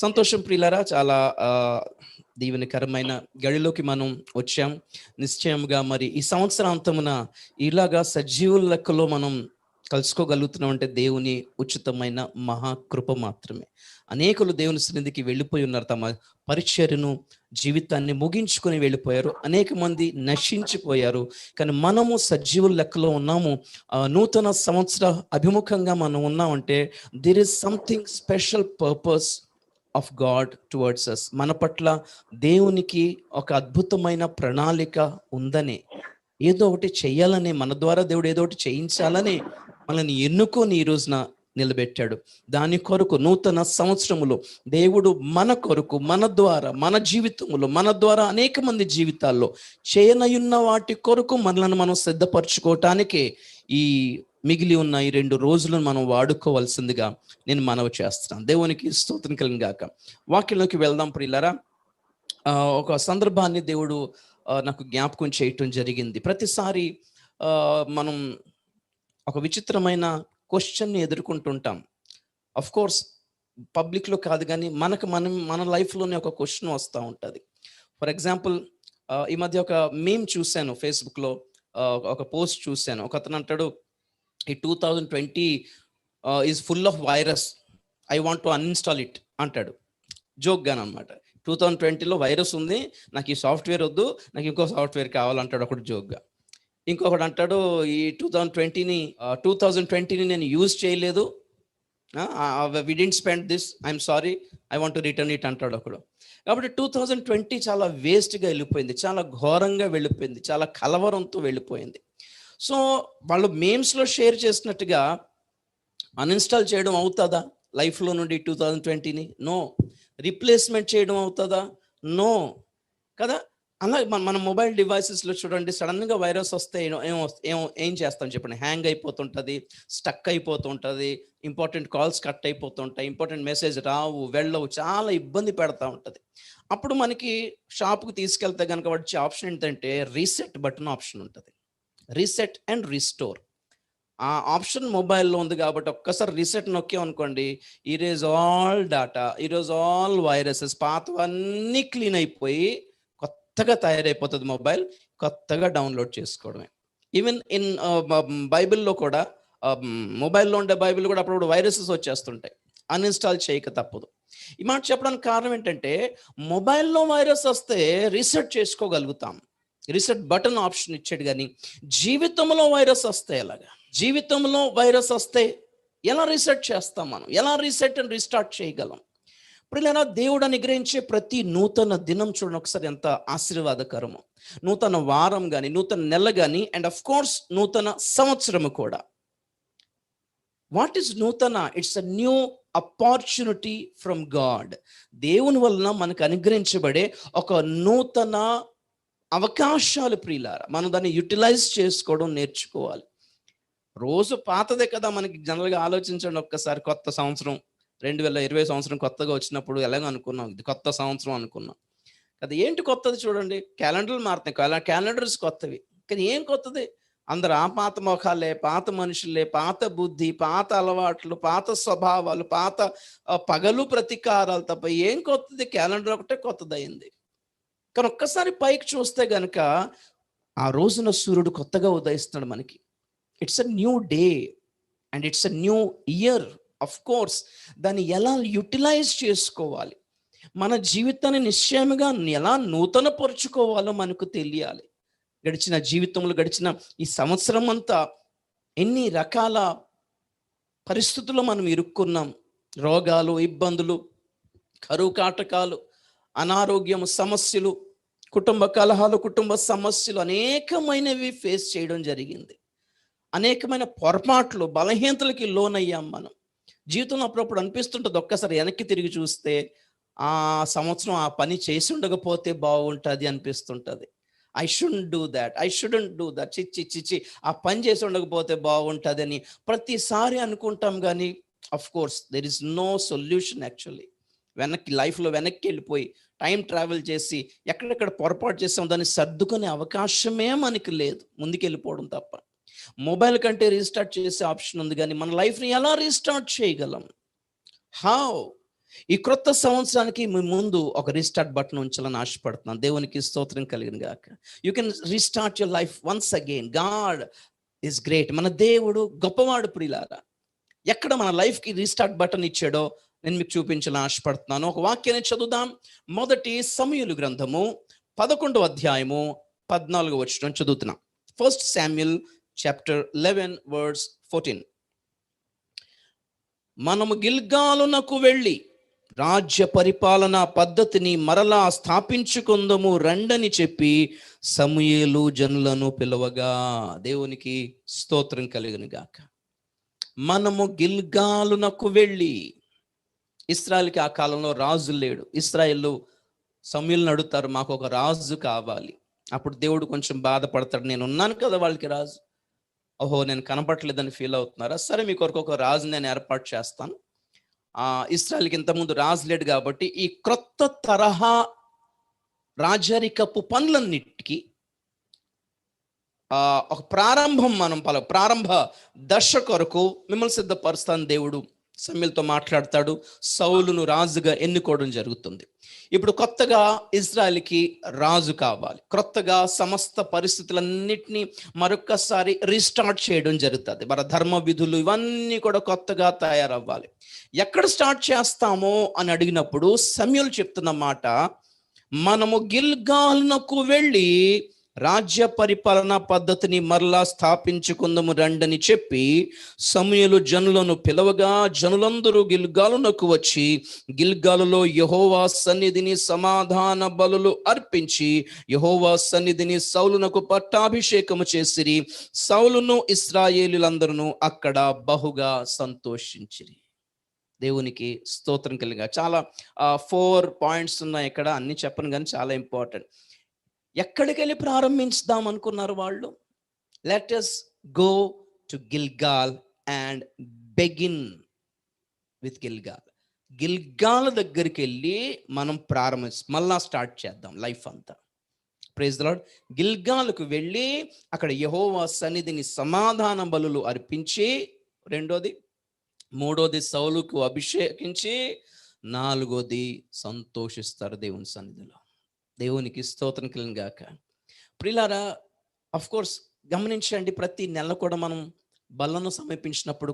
సంతోషం ప్రియులారా, చాలా దీవెనకరమైన గడిలోకి మనం వచ్చాం. నిశ్చయముగా మరి ఈ సంవత్సరాంతమున ఇలాగా సజీవుల లెక్కలో మనం కలుసుకోగలుగుతున్నాం అంటే దేవుని ఉచితమైన మహాకృప మాత్రమే. అనేకులు దేవుని సన్నిధికి వెళ్ళిపోయి ఉన్నారు, తమ పరిచర్యను జీవితాన్ని ముగించుకొని వెళ్ళిపోయారు. అనేక మంది నశించిపోయారు. కానీ మనము సజీవుల లెక్కలో ఉన్నాము. నూతన సంవత్సర అభిముఖంగా మనం ఉన్నామంటే there is something special purpose of God towards us. మన పట్ల దేవునికి ఒక అద్భుతమైన ప్రణాళిక ఉందని, ఏదో ఒకటి చెయ్యాలని, మన ద్వారా దేవుడు ఏదో ఒకటి చేయించాలని మనల్ని ఎన్నుకొని ఈ రోజున నిలబెట్టాడు. దాని కొరకు నూతన సంవత్సరములో దేవుడు మన కొరకు, మన ద్వారా, మన జీవితంలో, మన ద్వారా అనేక మంది జీవితాల్లో చేయనయున్న వాటి కొరకు మనల్ని మనం సిద్ధపరచుకోవటానికే ఈ మిగిలి ఉన్న ఈ 2 రోజులను మనం వాడుకోవాల్సిందిగా నేను మనవి చేస్తున్నాను. దేవునికి స్తోత్రం కలుగును గాక. వాక్యంలోకి వెళ్దాం ప్రియులారా. ఒక సందర్భాన్ని దేవుడు నాకు జ్ఞాపకం చేయటం జరిగింది. ప్రతిసారి మనం ఒక విచిత్రమైన క్వశ్చన్ని ఎదుర్కొంటుంటాం. అఫ్ కోర్స్ పబ్లిక్లో కాదు, కానీ మన లైఫ్లోనే ఒక క్వశ్చన్ వస్తూ ఉంటుంది. ఫర్ ఎగ్జాంపుల్, ఈ మధ్య ఒక మీమ్ చూశాను ఫేస్బుక్లో, ఒక పోస్ట్ చూశాను. ఒక అతను అంటాడు, ఈ 2020 is full of virus, I want to uninstall it అంటాడు, జోక్గాను అనమాట. 2020లో వైరస్ ఉంది, నాకు ఈ సాఫ్ట్వేర్ వద్దు, నాకు ఇంకో సాఫ్ట్వేర్ కావాలంటాడు ఒకటి జోక్గా. ఇంకొకటి అంటాడు, ఈ 2020ని నేను యూజ్ చేయలేదు, we didn't spend this, I'm sorry, I want to return it అంటాడు ఒకడు. కాబట్టి 2020 చాలా వేస్ట్గా వెళ్ళిపోయింది, చాలా ఘోరంగా వెళ్ళిపోయింది, చాలా కలవరంతో వెళ్ళిపోయింది. సో వాళ్ళు మేమ్స్లో షేర్ చేసినట్టుగా అన్ఇన్స్టాల్ చేయడం అవుతుందా లైఫ్లో నుండి 2020ని? నో. రీప్లేస్మెంట్ చేయడం అవుతుందా? నో కదా. అలా మన మొబైల్ డివైసెస్లో చూడండి, సడన్గా వైరస్ వస్తే ఏం చేస్తాం చెప్పండి? హ్యాంగ్ అయిపోతుంటుంది, స్టక్ అయిపోతుంటుంది, ఇంపార్టెంట్ కాల్స్ కట్ అయిపోతుంటాయి, ఇంపార్టెంట్ మెసేజ్ రావు, వెళ్ళవు, చాలా ఇబ్బంది పెడతా ఉంటుంది. అప్పుడు మనకి షాప్కి తీసుకెళ్తే కనుక వచ్చే ఆప్షన్ ఏంటంటే రీసెట్ బటన్ ఆప్షన్ ఉంటుంది. రీసెట్ అండ్ రీస్టోర్ ఆ ఆప్షన్ మొబైల్లో ఉంది. కాబట్టి ఒక్కసారి రీసెట్ నొక్కామనుకోండి, ఈరోజు ఆల్ డాటా, ఈరోజు ఆల్ వైరసెస్, పాతవన్నీ క్లీన్ అయిపోయి కొత్తగా తయారైపోతుంది మొబైల్. కొత్తగా డౌన్లోడ్ చేసుకోవడమే. ఈవెన్ ఇన్ బైబిల్లో కూడా, మొబైల్లో ఉండే బైబిల్ కూడా అప్పుడప్పుడు వైరసెస్ వచ్చేస్తుంటాయి, అన్ఇన్స్టాల్ చేయక తప్పదు. ఈ మాట చెప్పడానికి కారణం ఏంటంటే, మొబైల్లో వైరస్ వస్తే రీసెట్ చేసుకోగలుగుతాం, రీసెట్ బటన్ ఆప్షన్ ఇచ్చాడు. కానీ జీవితంలో వైరస్ వస్తే ఎలాగా? జీవితంలో వైరస్ వస్తే ఎలా రీసెట్ చేస్తాం? మనం ఎలా రీసెట్ అండ్ రీస్టార్ట్ చేయగలం? ప్రియులారా, దేవుడు అనుగ్రహించే ప్రతి నూతన దినం చూడండి ఒకసారి ఎంత ఆశీర్వాదకరమో. నూతన వారం కానీ, నూతన నెల కానీ, అండ్ అఫ్ కోర్స్ నూతన సంవత్సరము కూడా. వాట్ ఈస్ నూతన? It's a new opportunity from God. దేవుని వలన మనకు అనుగ్రహించబడే ఒక నూతన అవకాశాలు ప్రియులారా. మనం దాన్ని యూటిలైజ్ చేసుకోవడం నేర్చుకోవాలి. రోజు పాతదే కదా మనకి జనరల్గా. ఆలోచించండి ఒక్కసారి, కొత్త సంవత్సరం 2020 సంవత్సరం కొత్తగా వచ్చినప్పుడు ఎలాగో అనుకున్నాం, ఇది కొత్త సంవత్సరం అనుకున్నాం కదా. ఏంటి కొత్తది? చూడండి, క్యాలెండర్లు మారుతున్నాయి, క్యాలెండర్స్ కొత్తవి. కానీ ఏం కొత్తది? అందరు ఆ పాత ముఖాలే, పాత మనుషులే, పాత బుద్ధి, పాత అలవాట్లు, పాత స్వభావాలు, పాత పగలు ప్రతీకారాలు తప్ప ఏం కొత్తది? క్యాలెండర్ ఒకటే కొత్తదయింది. కానీ ఒక్కసారి పైకి చూస్తే గనక ఆ రోజున సూర్యుడు కొత్తగా ఉదయిస్తున్నాడు మనకి. It's a new day and it's a new year. Of course దాన్ని ఎలా యూటిలైజ్ చేసుకోవాలి, మన జీవితాన్ని నిశ్చయముగా ఎలా నూతన పరుచుకోవాలో మనకు తెలియాలి. గడిచిన జీవితంలో, గడిచిన ఈ సంవత్సరం అంతా ఎన్ని రకాల పరిస్థితుల్లో మనం ఇరుక్కున్నాం. రోగాలు, ఇబ్బందులు, కరువు కాటకాలు, అనారోగ్యం, సమస్యలు, కుటుంబ కలహాలు, కుటుంబ సమస్యలు అనేకమైనవి ఫేస్ చేయడం జరిగింది. అనేకమైన పొరపాట్లు, బలహీనతలకి లోనయ్యాం మనం. జీవితంలో అప్పుడప్పుడు అనిపిస్తుంటుంది, ఒక్కసారి వెనక్కి తిరిగి చూస్తే ఆ సంవత్సరం ఆ పని చేసి ఉండకపోతే బాగుంటుంది అనిపిస్తుంటుంది. ఐ షుడెంట్ డూ దట్, చిచ్చి ఆ పని చేసి ఉండకపోతే బాగుంటుంది అని ప్రతిసారి అనుకుంటాం. కానీ of course there is no solution. Actually లైఫ్లో వెనక్కి వెళ్ళిపోయి టైం ట్రావెల్ చేసి ఎక్కడెక్కడ పొరపాటు చేసాం దాన్ని సర్దుకునే అవకాశమే మనకి లేదు, ముందుకు వెళ్ళిపోవడం తప్ప. మొబైల్ కంటే రీస్టార్ట్ చేసే ఆప్షన్ ఉంది, కానీ మన లైఫ్ని ఎలా రీస్టార్ట్ చేయగలం? హౌ? ఈ క్రొత్త సంవత్సరానికి మీ ముందు ఒక రీస్టార్ట్ బటన్ ఉంచాలని ఆశపడుతున్నాను. దేవునికి స్తోత్రం కలిగిన గాక. You can restart your life once again. God is great. మన దేవుడు గొప్పవాడు ప్రియులారా. ఎక్కడ మన లైఫ్కి రీస్టార్ట్ బటన్ ఇచ్చాడో నేను మీకు చూపించాలని ఆశపడుతున్నాను. ఒక వాక్యాన్ని చదువుదాం. మొదటి సమూయేలు గ్రంథము 11వ అధ్యాయము 14వ వచనం చదువుతున్నాం. 1 Samuel chapter 11 verse 14. మనము గిల్గాలునకు వెళ్ళి రాజ్య పరిపాలన పద్ధతిని మరలా స్థాపించుకుందము రండని చెప్పి సమూయేలు జనులను పిలవగా. దేవునికి స్తోత్రం కలుగును గాక. మనము గిల్గాలునకు వెళ్ళి, ఇశ్రాయేలుకి ఆ కాలంలో రాజు లేడు. ఇశ్రాయేలు సమూయేలుని అడుగుతారు, మాకు ఒక రాజు కావాలి. అప్పుడు దేవుడు కొంచెం బాధపడతాడు, నేను ఉన్నాను కదా వాళ్ళకి రాజు. ఓహో, నేను కనపడలేదని ఫీల్ అవుతున్నారా? సరే, మీ కొరకు ఒక రాజు నేను ఏర్పాటు చేస్తాను. ఇశ్రాయేలుకి ఇంతకుముందు రాజు లేడు కాబట్టి ఈ క్రొత్త తరహా రాజరికపు పనులన్నిటికీ ఒక ప్రారంభం, ప్రారంభ దశ కొరకు మిమ్మల్ని సిద్ధపరుస్తాను. దేవుడు సమూయేలుతో మాట్లాడతాడు. సౌలును రాజుగా ఎన్నుకోవడం జరుగుతుంది. ఇప్పుడు కొత్తగా ఇజ్రాయెల్కి రాజు కావాలి. కొత్తగా సమస్త పరిస్థితులన్నిటినీ మరొక్కసారి రీస్టార్ట్ చేయడం జరుగుతుంది. మన ధర్మ విధులు ఇవన్నీ కూడా కొత్తగా తయారవ్వాలి. ఎక్కడ స్టార్ట్ చేస్తామో అని అడిగినప్పుడు సమూయేలు చెప్తున్న మాట, మనము గిల్గాలునకు వెళ్ళి రాజ్య పరిపాలన పద్ధతిని మరలా స్థాపించుకుందము రండని చెప్పి సమూయేలు జనులను పిలవగా జనులందరూ గిల్గాలునకు వచ్చి గిల్గాలులో యెహోవా సన్నిధిని సమాధాన బలులు అర్పించి యెహోవా సన్నిధిని సౌలునకు పట్టాభిషేకము చేసిరి. సౌలును ఇశ్రాయేలీయులందరూ అక్కడ బహుగా సంతోషించిరి. దేవునికి స్తోత్రం కలిగా. చాలా 4 పాయింట్స్ ఉన్నాయి ఇక్కడ, అన్ని చెప్పను కానీ చాలా ఇంపార్టెంట్. ఎక్కడికి వెళ్ళి ప్రారంభించుదాం అనుకున్నారు వాళ్ళు? Let us go to గిల్గాల్ and Begin with గిల్గాల్. గిల్గాల్ దగ్గరికి వెళ్ళి మనం మళ్ళా స్టార్ట్ చేద్దాం లైఫ్ అంతా. Praise the lord. గిల్గాల్కు వెళ్ళి అక్కడ యెహోవా సన్నిధిని సమాధాన బలులు అర్పించి, రెండోది, మూడోది సౌలుకు అభిషేకించి, నాలుగోది సంతోషిస్తారు దేవుని సన్నిధిలో. దేవునికి స్తోత్రం కలుగును గాక. ప్రియులారా, ఆఫ్ కోర్స్ గమనించండి, ప్రతి నెల కూడా మనం బలను సమర్పించినప్పుడు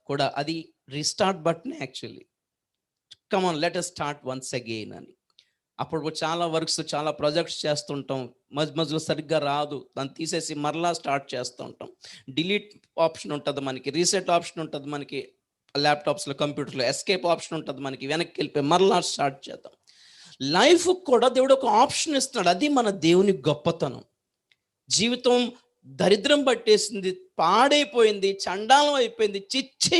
కూడా అది restart button actually. Come on, let us start once again అని. అప్పుడు చాలా వర్క్స్, చాలా ప్రాజెక్ట్స్ చేస్తుంటాం. మధ్యలో సరిగ్గా రాదు, దాన్ని తీసేసి మరలా స్టార్ట్ చేస్తూ ఉంటాం. డిలీట్ ఆప్షన్ ఉంటుంది మనకి, రీసెట్ ఆప్షన్ ఉంటుంది మనకి ల్యాప్టాప్స్లో, కంప్యూటర్లో, ఎస్కేప్ ఆప్షన్ ఉంటుంది మనకి, వెనక్కి వెళ్ళిపోయి మరలా స్టార్ట్ చేద్దాం. లైఫ్ కూడా దేవుడు ఒక ఆప్షన్ ఇస్తున్నాడు. అది మన దేవుని గొప్పతనం. జీవితం దరిద్రం పట్టేసింది, పాడైపోయింది, చండాలం అయిపోయింది,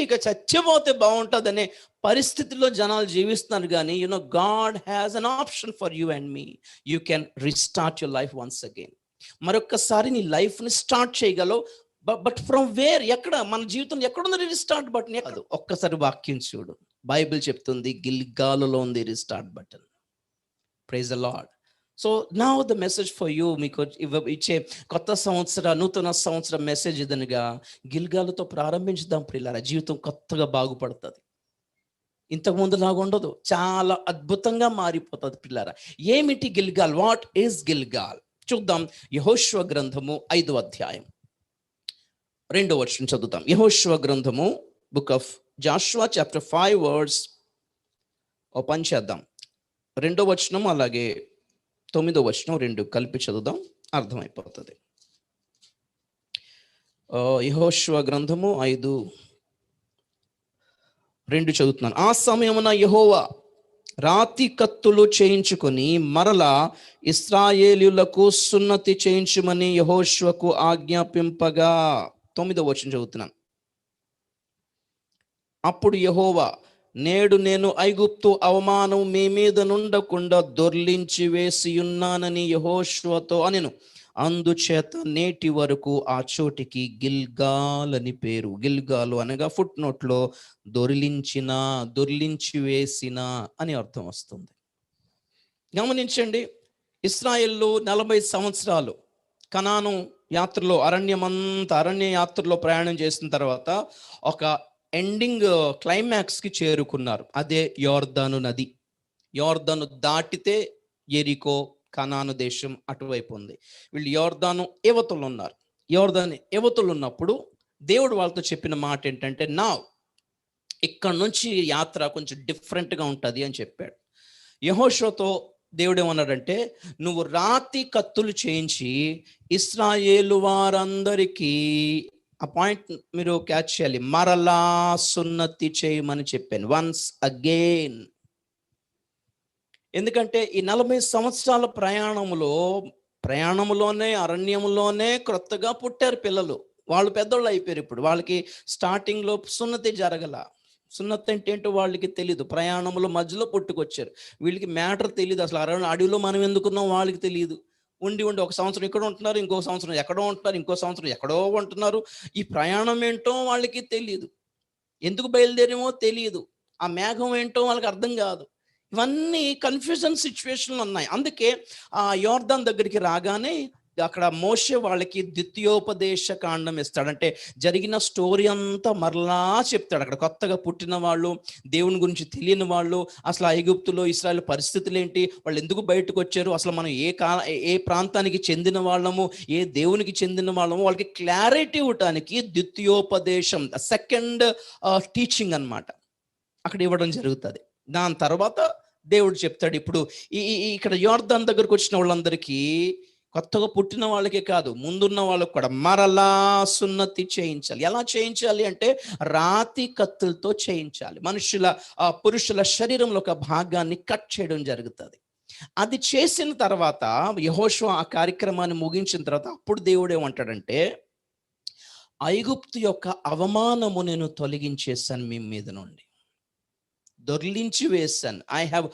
ఇక చచ్చిపోతే బాగుంటుంది అనే పరిస్థితిలో జనాలు జీవిస్తున్నారు. కానీ God has an option for you and me. You can restart your life once again. మరొకసారి నీ లైఫ్ని స్టార్ట్ చేయగలవు. But from where? ఎక్కడ? మన జీవితంలో ఎక్కడుంది రీస్టార్ట్ బటన్? ఎక్కదు? ఒక్కసారి వాక్యం చూడు. బైబిల్ చెప్తుంది గిల్గాలులో ఉంది restart button. Praise the Lord. So now the message for you. మీకు ఇచ్చే కొత్త సంవత్సర, నూతన సంవత్సర మెసేజ్ ఇదనగా, గిల్గాలుతో ప్రారంభించుదాం ప్రియులారా. జీవితం కొత్తగా బాగుపడుతుంది. ఇంతకుముందు లాగా ఉండదు, చాలా అద్భుతంగా మారిపోతుంది ప్రియులారా. ఏమిటి గిల్గాల్? What is గిల్గాల్? చూద్దాం. యెహోషువ గ్రంథము 5వ అధ్యాయం 2వ వచనం చదువుతాం. యెహోషువ గ్రంథము, book of Joshua chapter 5 verse. ఓ పని చేద్దాం, 2వ వచనం అలాగే 9వ వచనం 2 కలిపి చదువుదాం, అర్థమైపోతుంది. యెహోషువ గ్రంథము 5:2 చదువుతున్నాను. ఆ సమయమున యెహోవా రాతి కత్తులు చేయించుకొని మరలా ఇశ్రాయేలీయులకు సున్నతి చేయించుమని యెహోషువకు ఆజ్ఞాపింపగా. 9వ వచనం చదువుతున్నాను. అప్పుడు యెహోవా, నేడు నేను ఐగుప్తు అవమానం మీ మీద నుండకుండా దొర్లించి వేసి ఉన్నానని యెహోషువతో అనెను. అందుచేత నేటి వరకు ఆ చోటికి గిల్గాల్ అని పేరు. గిల్గాలు అనగా ఫుట్ నోట్లో దొర్లించి వేసిన అని అర్థం వస్తుంది. గమనించండి, ఇశ్రాయేలు 40 సంవత్సరాలు కనాను యాత్రలో, అరణ్య యాత్రలో ప్రయాణం చేసిన తర్వాత ఒక ఎండింగ్ క్లైమాక్స్కి చేరుకున్నారు. అదే యోర్దాను నది. యోర్దాను దాటితే ఎరికో, కనాను దేశం అటువైపు ఉంది. వీళ్ళు యోర్దాను యువతలు ఉన్నారు. యోర్దాను యువతలు ఉన్నప్పుడు దేవుడు వాళ్ళతో చెప్పిన మాట ఏంటంటే, నా ఇక్కడ నుంచి యాత్ర కొంచెం డిఫరెంట్గా ఉంటుంది అని చెప్పాడు. యెహోషువతో దేవుడు ఏమన్నాడంటే, నువ్వు రాతి కత్తులు చేయించి ఇశ్రాయేలు వారందరికీ, ఆ పాయింట్ మీరు క్యాచ్ చేయాలి, మరలా సున్నతి చేయమని చెప్పాను. Once again. ఎందుకంటే ఈ 40 సంవత్సరాల ప్రయాణంలోనే అరణ్యంలోనే క్రొత్తగా పుట్టారు పిల్లలు. వాళ్ళు పెద్దోళ్ళు అయిపోయారు. ఇప్పుడు వాళ్ళకి స్టార్టింగ్లో సున్నతి జరగల. సున్నతి అంటే ఏంటో వాళ్ళకి తెలీదు. ప్రయాణంలో మధ్యలో పుట్టుకొచ్చారు. వీళ్ళకి మ్యాటర్ తెలియదు. అసలు అడవిలో మనం ఎందుకున్నాం వాళ్ళకి తెలియదు. ఉండి ఒక సంవత్సరం ఇక్కడ ఉంటున్నారు, ఇంకో సంవత్సరం ఎక్కడో ఉంటున్నారు, ఇంకో సంవత్సరం ఎక్కడో ఉంటున్నారు. ఈ ప్రయాణం ఏంటో వాళ్ళకి తెలియదు. ఎందుకు బయలుదేరేమో తెలియదు. ఆ మేఘం ఏంటో వాళ్ళకి అర్థం కాదు. ఇవన్నీ కన్ఫ్యూజన్ సిచ్యువేషన్లు ఉన్నాయి. అందుకే ఆ యోర్దాన్ దగ్గరికి రాగానే అక్కడ మోషే వాళ్ళకి ద్వితీయోపదేశ కాండం ఇస్తాడు. అంటే జరిగిన స్టోరీ అంతా మరలా చెప్తాడు. అక్కడ కొత్తగా పుట్టిన వాళ్ళు, దేవుని గురించి తెలియని వాళ్ళు, అసలు ఐగుప్తులో ఇశ్రాయేలు పరిస్థితులు ఏంటి, వాళ్ళు ఎందుకు బయటకు వచ్చారు, అసలు మనం ఏ ప్రాంతానికి చెందిన వాళ్ళము, ఏ దేవునికి చెందిన వాళ్ళము, వాళ్ళకి క్లారిటీ ఇవ్వటానికి ద్వితీయోపదేశం, సెకండ్ టీచింగ్ అన్నమాట, అక్కడ ఇవ్వడం జరుగుతుంది. దాని తర్వాత దేవుడు చెప్తాడు, ఇప్పుడు ఇక్కడ యోర్దాన్ దగ్గరకు వచ్చిన వాళ్ళందరికీ, కొత్తగా పుట్టిన వాళ్ళకే కాదు, ముందున్న వాళ్ళకి కూడా మరలా సున్నతి చేయించాలి. ఎలా చేయించాలి అంటే రాతి కత్తులతో చేయించాలి. పురుషుల శరీరంలో ఒక భాగాన్ని కట్ చేయడం జరుగుతుంది. అది చేసిన తర్వాత యెహోషువ ఆ కార్యక్రమాన్ని ముగించిన తర్వాత అప్పుడు దేవుడు ఏమంటాడంటే, ఐగుప్తు యొక్క అవమానము నేను తొలగించేశాను మీ మీద నుండి, దొర్లించి వేశాను. I have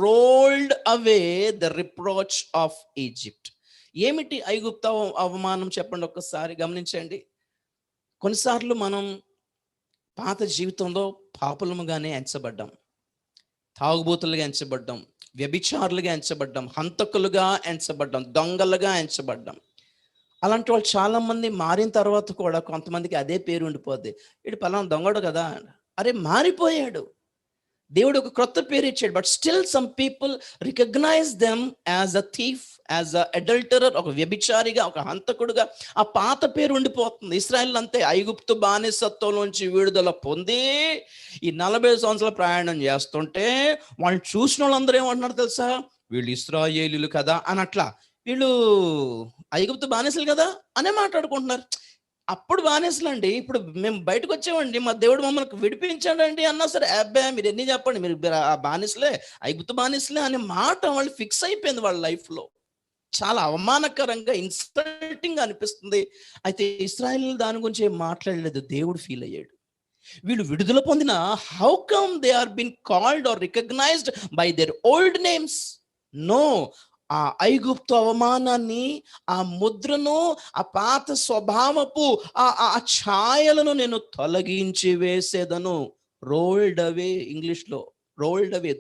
rolled away the reproach of Egypt. ఏమిటి ఐగుప్తు అవమానం చెప్పండి, ఒక్కసారి గమనించండి. కొన్నిసార్లు మనం పాత జీవితంలో పాపులముగానే ఎంచబడ్డాం, తాగుబోతులుగా ఎంచబడ్డాం, వ్యభిచారులుగా ఎంచబడ్డాం, హంతకులుగా ఎంచబడ్డాం, దొంగలుగా ఎంచబడ్డాం. అలాంటి వాళ్ళు చాలామంది మారిన తర్వాత కూడా కొంతమందికి అదే పేరు ఉండిపోద్ది. ఇటు పలానా దొంగడు కదా, అరే మారిపోయాడు, దేవుడు ఒక క్రొత్త పేరు ఇచ్చాడు. But still some people recognise them as a thief, as a adulterer, ఒక వ్యభిచారిగా, ఒక హంతకుడుగా ఆ పాత పేరు ఉండిపోతుంది. ఇశ్రాయేల్ అంతే, ఐగుప్తు బానిసత్వంలోంచి విడుదల పొంది ఈ 40 సంవత్సరాల ప్రయాణం చేస్తుంటే వాళ్ళు చూసిన వాళ్ళందరూ ఏమంటున్నారు తెలుసా, వీళ్ళు ఇశ్రాయేలీలు కదా అని, అట్లా వీళ్ళు ఐగుప్తు బానిసలు కదా అనే మాట్లాడుకుంటున్నారు. అప్పుడు బానిసలండి, ఇప్పుడు మేము బయటకు వచ్చామండి, మా దేవుడు మమ్మల్ని విడిపించాడండి అన్నా సరే, అబ్బాయి మీరు ఎన్ని చెప్పండి, మీరు ఆ బానిసలే, ఐగుప్తు బానిసలే అనే మాట వాళ్ళు ఫిక్స్ అయిపోయింది వాళ్ళ లైఫ్లో. చాలా అవమానకరంగా, ఇన్సల్టింగ్ అనిపిస్తుంది. అయితే ఇశ్రాయేల్ దాని గురించి ఏం మాట్లాడలేదు, దేవుడు ఫీల్ అయ్యాడు. వీళ్ళు విడుదల పొందిన, how come they are been called are recognised by their old names? No, ఆ ఐగుప్తు అవమానాన్ని, ఆ ముద్రను, ఆ పాత స్వభావపు ఆ ఛాయలను నేను తొలగించి వేసేదను. రోల్డ్ అవే, ఇంగ్లీష్లో రోల్డ్ అవే,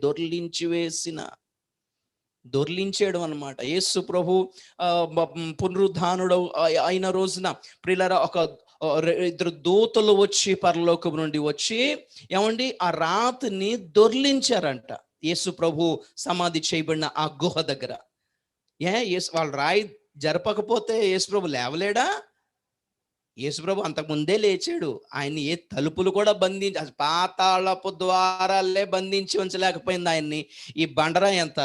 దొర్లించేయడం అన్నమాట. యేసు ప్రభు పునరుద్ధానుడు అయిన రోజున ప్రియులారా, ఇద్దరు దూతలు వచ్చి పరలోకం నుండి వచ్చి ఏమండి ఆ రాతిని దొర్లించారంట. యేసు ప్రభు సమాధి చేయబడిన ఆ గుహ దగ్గర. వాళ్ళు రాయి జరపకపోతే యేసుప్రభు లేవలేడా? యేసుప్రభు అంతకుముందే లేచాడు. ఆయన్ని ఏ తలుపులు కూడా పాతాళపు ద్వారాలే బంధించి ఉంచలేకపోయింది ఆయన్ని ఈ బండరాయి ఎంత.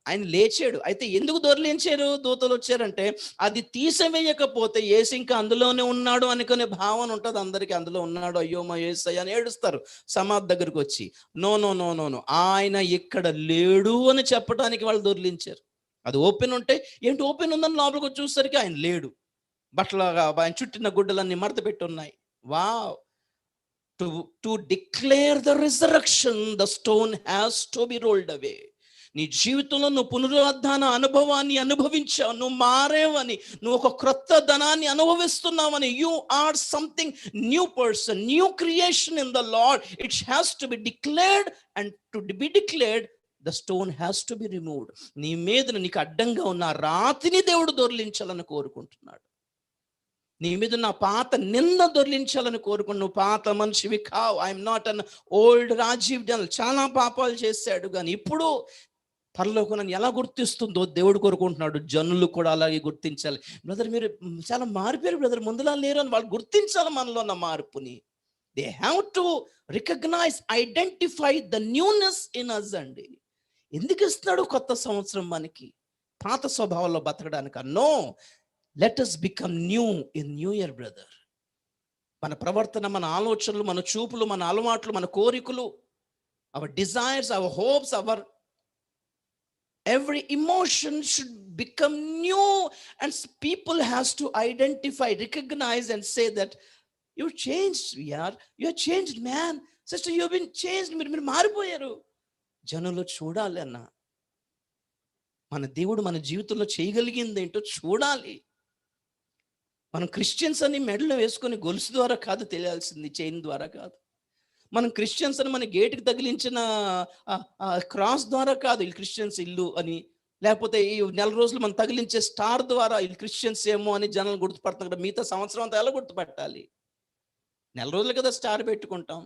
ఆయన లేచాడు. అయితే ఎందుకు దొర్లించారు, దూతలు వచ్చారంటే, అది తీసివేయకపోతే యేసు ఇంకా అందులోనే ఉన్నాడు అనుకునే భావన ఉంటుంది అందరికీ. అందులో ఉన్నాడు, అయ్యో మా యేసయ్య అని ఏడుస్తారు సమాధి దగ్గరికి వచ్చి. No no no no no, ఆయన ఇక్కడ లేడు అని చెప్పడానికి వాళ్ళు దొర్లించారు. అది ఓపెన్ ఉంటే, ఏంటి ఓపెన్ ఉందని లోపలికి వచ్చి చూసేసరికి ఆయన లేడు. బట్టలుగా ఆయన చుట్టిన గుడ్డలన్నీ మడత పెట్టి ఉన్నాయి. Wow! To declare the resurrection, the stone has to be rolled away. నీ జీవితంలో నువ్వు పునరుద్ధాన అనుభవాన్ని అనుభవించావు, నువ్వు మారేవని, నువ్వు ఒక క్రొత్త ధనాన్ని అనుభవిస్తున్నావని. You are something new person, new creation in the lord. It has to be declared, and to be declared the stone has to be removed. నీ మీద నీకు అడ్డంగా ఉన్న రాతిని దేవుడు దొర్లించాలని కోరుకుంటున్నాడు. నీ మీద నా పాత నింద దొర్లించాలని కోరుకుని, నువ్వు పాత మనిషివి కావు. I'm not an old Rajiv జనల్. చాలా పాపాలు చేశాడు, కానీ ఇప్పుడు పరలోకం నన్ను ఎలా గుర్తిస్తుందో దేవుడు కోరుకుంటున్నాడు. జనులు కూడా అలాగే గుర్తించాలి. బ్రదర్ మీరు చాలా మారిపోయారు బ్రదర్, ముందులా లేరు అని వాళ్ళు గుర్తించాలి మనలో ఉన్న మార్పుని. They have to recognise, identify the newness in us అండి. ఎందుకు ఇస్తున్నాడు కొత్త సంవత్సరం మనకి? పాత స్వభావంలో బతకడానికి? No, let us become new in new year brother. మన ప్రవర్తన, మన ఆలోచనలు, మన చూపులు, మన అలవాట్లు, మన కోరికలు, our desires, our hopes, our every emotion should become new, and people has to identify, recognize and say that you changed, you are changed man, sister, you have been changed, మీరు మారిపోయారు. జనులు చూడాలి అన్న, మన దేవుడు మన జీవితంలో చేయగలిగింది ఏంటో చూడాలి. మనం క్రిస్టియన్స్ అని మెడలో వేసుకొని గొలుసు ద్వారా కాదు తెలియాల్సింది, చైన్ ద్వారా కాదు. మనం క్రిస్టియన్స్ అని మన గేటుకి తగిలించిన క్రాస్ ద్వారా కాదు వీళ్ళు క్రిస్టియన్స్ ఇల్లు అని, లేకపోతే ఈ నెల రోజులు మనం తగిలించే స్టార్ ద్వారా వీళ్ళు క్రిస్టియన్స్ ఏమో అని జనాలు గుర్తుపడతాం కదా. మిగతా సంవత్సరం అంతా ఎలా గుర్తుపట్టాలి? నెల రోజులు కదా స్టార్ పెట్టుకుంటాం.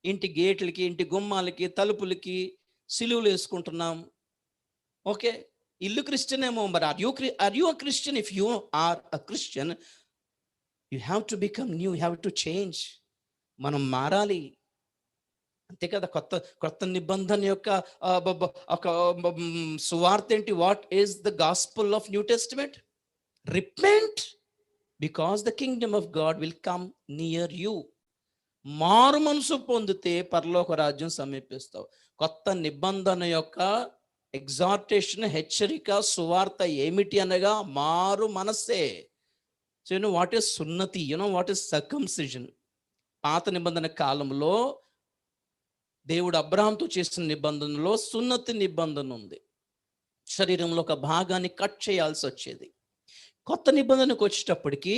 ఇంటి గేట్లకి, ఇంటి గుమ్మాలకి, తలుపులకి సిలువలు వేసుకుంటున్నాం. ఓకే, ఇల్లు క్రిస్టియన్ ఏమో, మరి are you a Christian? If you are a Christian, you have to become new, you have to change. మనం మారాలి, అంతే కదా. కొత్త నిబంధన యొక్క ఒక సువార్త ఏంటి? What is the gospel of new testament? Repent because the Kingdom of God will come near you. మారు మనసు పొందితే పరలోక రాజ్యం సమీపిస్తావు. కొత్త నిబంధన యొక్క ఎగ్జార్టేషన్, హెచ్చరిక, సువార్త ఏమిటి అనగా మారు మనస్సే. So you know what is సున్నతి, యు నో వాట్ ఈస్ సర్కంసిజన్. పాత నిబంధన కాలంలో దేవుడు అబ్రహాంతో చేసిన నిబంధనలో సున్నతి నిబంధన ఉంది. శరీరంలో ఒక భాగాన్ని కట్ చేయాల్సి వచ్చేది. కొత్త నిబంధనకు వచ్చేటప్పటికి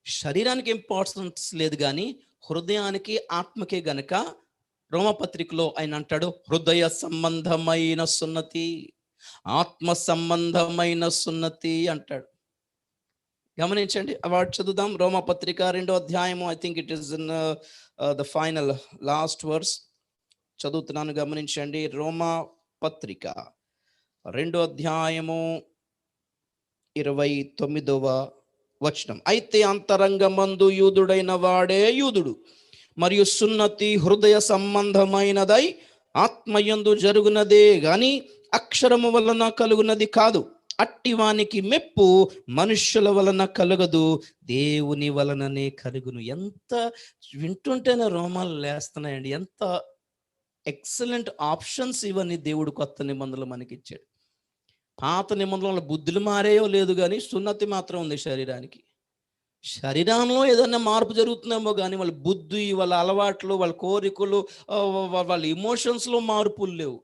శరీరానికి ఇంపార్టెన్స్ లేదు, కానీ హృదయానికి, ఆత్మకే గనక రోమపత్రికలో ఆయన అంటాడు, హృదయ సంబంధమైన సున్నతి, ఆత్మ సంబంధమైన సున్నతి అంటాడు. గమనించండి, వాడు చదువుదాం. రోమపత్రిక 2వ అధ్యాయము, I think it is in the final last verse చదువుతున్నాను, గమనించండి. రోమా పత్రిక 2వ అధ్యాయము 29వ వచనం. అయితే అంతరంగమందు యూదుడైన వాడే యూదుడు, మరియు సున్నతి హృదయ సంబంధమైనదై ఆత్మయందు జరుగునదే గాని అక్షరము వలన కలుగునది కాదు. అట్టివానికి మెప్పు మనుష్యుల వలన కలుగదు, దేవుని వలననే కలుగును. ఎంత వింటుంటేనే రోమాలు లేస్తున్నాయండి. ఎంత ఎక్సలెంట్ ఆప్షన్స్ ఇవన్నీ దేవుడు కొత్త నిబంధనలు మనకి ఇచ్చాడు. పాత నిబంధనల బుద్ధులు మారేయో లేదు, కానీ సున్నతి మాత్రం ఉంది శరీరానికి. శరీరంలో ఏదైనా మార్పు జరుగుతుందేమో, కానీ వాళ్ళ బుద్ధి, వాళ్ళ అలవాట్లు, వాళ్ళ కోరికలు, వాళ్ళ ఇమోషన్స్లో మార్పులు లేవు.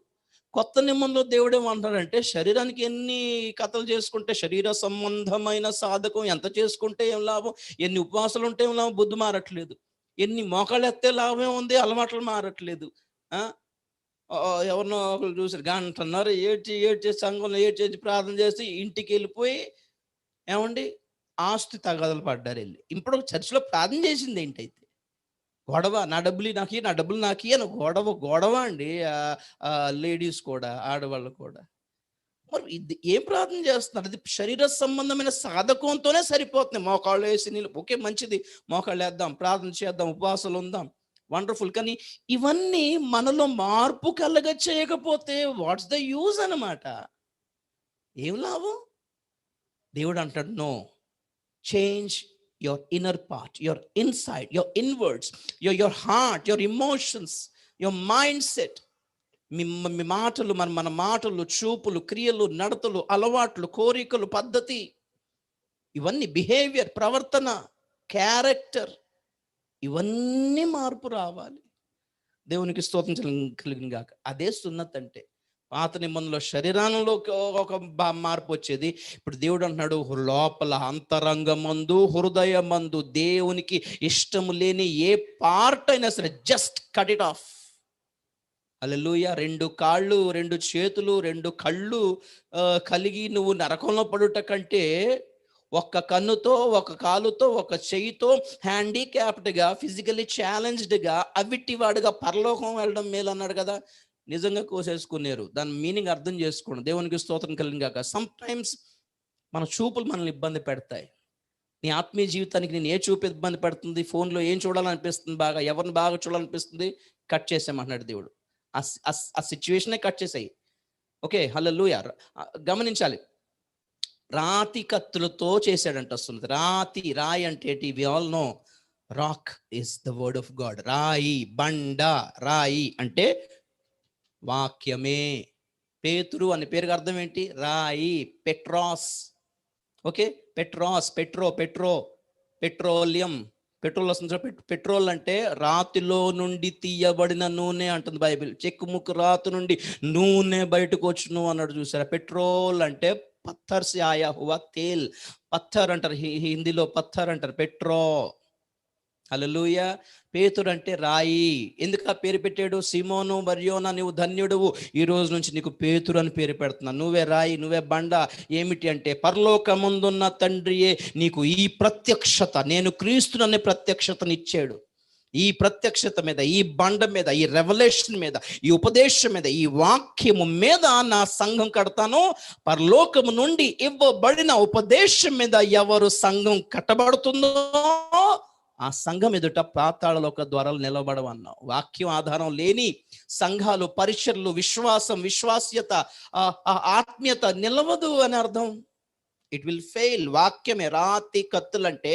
కొత్త నిబంధనలో దేవుడు ఏమంటాడంటే, శరీరానికి ఎన్ని కథలు చేసుకుంటే, శరీర సంబంధమైన సాధకం ఎంత చేసుకుంటే ఏం లాభం, ఎన్ని ఉపవాసాలు ఉంటే ఏం లాభం, బుద్ధి మారట్లేదు. ఎన్ని మోకాళ్ళు ఎత్తే లాభం ఉంది, అలవాట్లు మారట్లేదు. ఎవరినో ఒకరు చూసారు, గంటన్నర ఏడ్చి సంఘంలో ఏడ్చేసి ప్రార్థన చేసి ఇంటికి వెళ్ళిపోయి ఏమండి ఆస్తి తగాదలు పడ్డారు వెళ్ళి. ఇప్పుడు చర్చిలో ప్రార్థన చేసింది ఏంటైతే గొడవ, నా డబ్బులు నాకి అని గొడవ అండి. లేడీస్ కూడా, ఆడవాళ్ళు కూడా. మరి ఇది ఏం ప్రార్థన చేస్తున్నారు? అది శరీర సంబంధమైన సాధకంతోనే సరిపోతుంది. మోకాళ్ళు వేసి నీళ్ళు, ఓకే మంచిది, మోకాళ్ళు వేద్దాం, ప్రార్థన చేద్దాం, ఉపవాసాలు ఉందాం, వండర్ఫుల్. కానీ ఇవన్నీ మనలో మార్పు కలగ చేయకపోతే వాట్స్ ద యూజ్ అన్నమాట. ఏం లాభం? దేవుడు అంటాడు, no, change your inner part, your inside, your inwards, your heart, your emotions, your mindset. మీ మాటలు, మన మాటలు, చూపులు, క్రియలు, నడతలు, అలవాట్లు, కోరికలు, పద్ధతి, ఇవన్నీ బిహేవియర్, ప్రవర్తన, క్యారెక్టర్, ఇవన్నీ మార్పు రావాలి. దేవునికి స్తోత్రం కలిగిన గాక. అదే సున్నత్ అంటే. పాత నిబంధనలో శరీరంలో ఒక మార్పు వచ్చేది. ఇప్పుడు దేవుడు అంటున్నాడు, లోపల అంతరంగమందు, హృదయమందు దేవునికి ఇష్టము లేని ఏ పార్ట్ అయినా సరే జస్ట్ కట్ ఇట్ ఆఫ్. హల్లెలూయా. 2 కాళ్ళు, 2 చేతులు, 2 కళ్ళు కలిగి నువ్వు నరకంలో పడుట కంటే ఒక్క కన్నుతో, ఒక కాలుతో, ఒక చెయ్యితో హ్యాండిక్యాప్డ్గా, ఫిజికలీ ఛాలెంజ్డ్గా, అవిటివాడుగా పరలోకం వెళ్ళడం మేలు అన్నాడు కదా. నిజంగా కోసేసుకున్నారు. దాని మీనింగ్ అర్థం చేసుకోండి. దేవునికి స్తోత్రం కలిగిన గాక. సమ్ టైమ్స్ మన చూపులు మనల్ని ఇబ్బంది పెడతాయి. నీ ఆత్మీయ జీవితానికి నేను ఏ చూపు ఇబ్బంది పెడుతుంది, ఫోన్లో ఏం చూడాలనిపిస్తుంది, బాగా ఎవరిని బాగా చూడాలనిపిస్తుంది, కట్ చేసామంటున్నాడు దేవుడు. ఆ సిచ్యువేషనే కట్ చేసాయి. ఓకే, హల్లెలూయా. గమనించాలి, రాతి కత్తులతో చేశాడంట సున్నతి. రాయి అంటే we all know rock is the word of God. రాయి, బండ, రాయి అంటే వాక్యమే. పేతురు అనే పేరుకి అర్థం ఏంటి? రాయి, పెట్రాస్. ఓకే, పెట్రోలియం, పెట్రోల్ వస్తుంది. పెట్రోల్ అంటే రాతిలో నుండి తీయబడిన నూనె అంటుంది బైబిల్. చెక్కుముక్కు రాతి నుండి నూనె బయటకు వచ్చును అన్నాడు, చూసారా. పెట్రోల్ అంటే పత్తర్ సే ఆయా హువా తేల్. పత్తర్ అంటారు హిందీలో, పత్తర్ అంటారు పెట్రో. హల్లెలూయా. పేతురు అంటే రాయి. ఎందుకు ఆ పేరు పెట్టాడు? సిమోను బర్యోనా, నువ్వు ధన్యుడువు, ఈ రోజు నుంచి నీకు పేతురు అని పేరు పెడుతున్నాను. నువ్వే రాయి, నువ్వే బండ. ఏమిటి అంటే, పరలోకమందున్న తండ్రియే నీకు ఈ ప్రత్యక్షత, నేను క్రీస్తుననే ప్రత్యక్షతనిచ్చాడు. ఈ ప్రత్యక్షత మీద, ఈ బండ మీద, ఈ రెవల్యూషన్ మీద, ఈ ఉపదేశం మీద, ఈ వాక్యము మీద నా సంఘం కడతాను. పరలోకము నుండి ఇవ్వబడిన ఉపదేశం మీద ఎవరు సంఘం కట్టబడుతుందో ఆ సంఘం ఎదుట పాతాళలోక ద్వారాలు నిలబడవన్నావు. వాక్యం ఆధారం లేని సంఘాలు, పరిచర్లు, విశ్వాస్యత, ఆత్మీయత నిలవదు అని అర్థం. It will fail. వాక్యమే. రాతి కత్తులంటే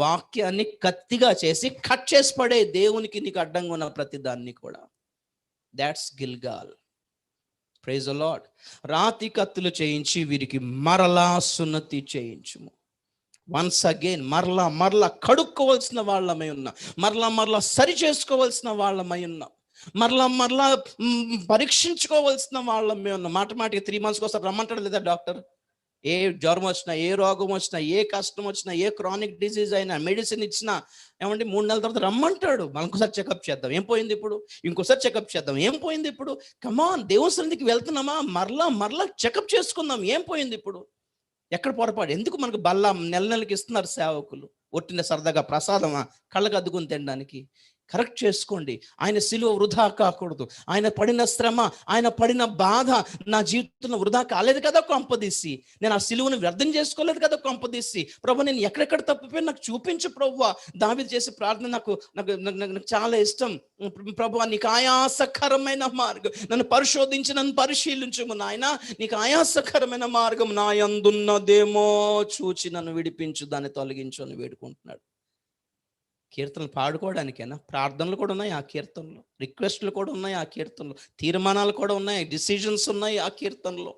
వాక్యాన్ని కత్తిగా చేసి కట్ చేసి పడే, దేవునికి నీకు అడ్డంగా ఉన్న ప్రతి దాన్ని కూడా. That's Gilgal. Praise the Lord. రాతి కత్తులు చేయించి వీరికి మరలా సున్నతి చేయించుము. వన్స్ అగైన్ మరలా కడుక్కోవలసిన వాళ్ళమై ఉన్నాం. మరలా సరి చేసుకోవాల్సిన వాళ్ళమై ఉన్నాం. మరలా పరీక్షించుకోవాల్సిన వాళ్ళమై ఉన్నాం. మాటికి 3 monthsకి ఒకసారి రమ్మంటాడు లేదా డాక్టర్? ఏ జ్వరం వచ్చినా, ఏ రోగం వచ్చినా, ఏ కష్టం వచ్చినా, ఏ క్రానిక్ డిసీజ్ అయినా, మెడిసిన్ ఇచ్చినా ఏమంటే 3 నెలల తర్వాత రమ్మంటాడు. మనకోసారి చెకప్ చేద్దాం, ఏం పోయింది ఇప్పుడు? ఇంకోసారి చెకప్ చేద్దాం, ఏం పోయింది ఇప్పుడు? కమాన్, దేవుని సన్నిధికి వెళ్తున్నామా, మరలా చెకప్ చేసుకుందాం, ఏం పోయింది ఇప్పుడు? ఎక్కడ పొరపాటు? ఎందుకు మనకు బల్ల నెలకి ఇస్తున్నారు సేవకులు, ఒట్టిన సరదాగా ప్రసాదమా, కళ్ళకు అద్దుకుని తినడానికి? కరెక్ట్ చేసుకోండి. ఆయన సిలువ వృధా కాకూడదు. ఆయన పడిన శ్రమ, ఆయన పడిన బాధ నా జీవితంలో వృధా కాలేదు కదా కొంపదీసి. నేను ఆ సిలువను వ్యర్థం చేసుకోలేదు కదా కొంపదీసి. ప్రభు, నేను ఎక్కడెక్కడ తప్పిపోయి నాకు చూపించు ప్రభువా. దావీదు చేసే ప్రార్థన నాకు చాలా ఇష్టం. ప్రభు, నీకు ఆయాసకరమైన మార్గం, నన్ను పరిశోధించి నన్ను పరిశీలించుము నాయన. నీకు ఆయాసకరమైన మార్గం నా యందున్నదేమో చూచి నన్ను విడిపించు, దాన్ని తొలగించు అని వేడుకుంటున్నాడు. కీర్తనలు పాడుకోవడానికేనా? ప్రార్థనలు కూడా ఉన్నాయి ఆ కీర్తనలో, రిక్వెస్ట్లు కూడా ఉన్నాయి ఆ కీర్తనలో, తీర్మానాలు కూడా ఉన్నాయి, డిసిజన్స్ ఉన్నాయి ఆ కీర్తనలో.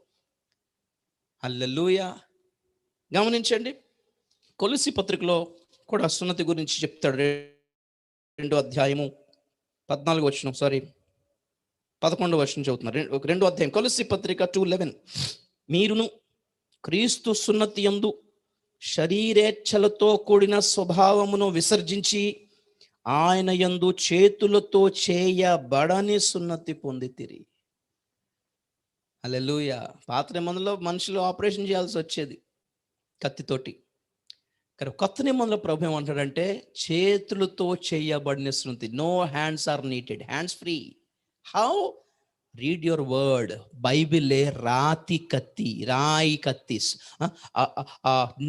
హల్లెలూయా. గమనించండి, కొలస్సీ పత్రికలో కూడా సున్నతి గురించి చెప్తాడు. 2వ అధ్యాయము 11వ వచనం, 11వ వచనం చదువుతున్నారు. 2వ అధ్యాయం కొలస్సీ పత్రిక 2:11. మీరును క్రీస్తు సున్నతి యందు శరీరేచ్ఛలతో కూడిన స్వభావమును విసర్జించి ఆయన యందు చేతులతో చేయబడని సున్నతి పొందితిరి. హల్లెలూయా. పాత నిబంధనలో మనుషులు ఆపరేషన్ చేయాల్సి వచ్చేది కత్తితోటి. కానీ కొత్త నిబంధనలో ప్రభు ఏమంటాడంటే, చేతులతో చేయబడిన సున్నతి. No hands are needed, hands free. How? Read your word. బైబిలే రాయి కత్తి,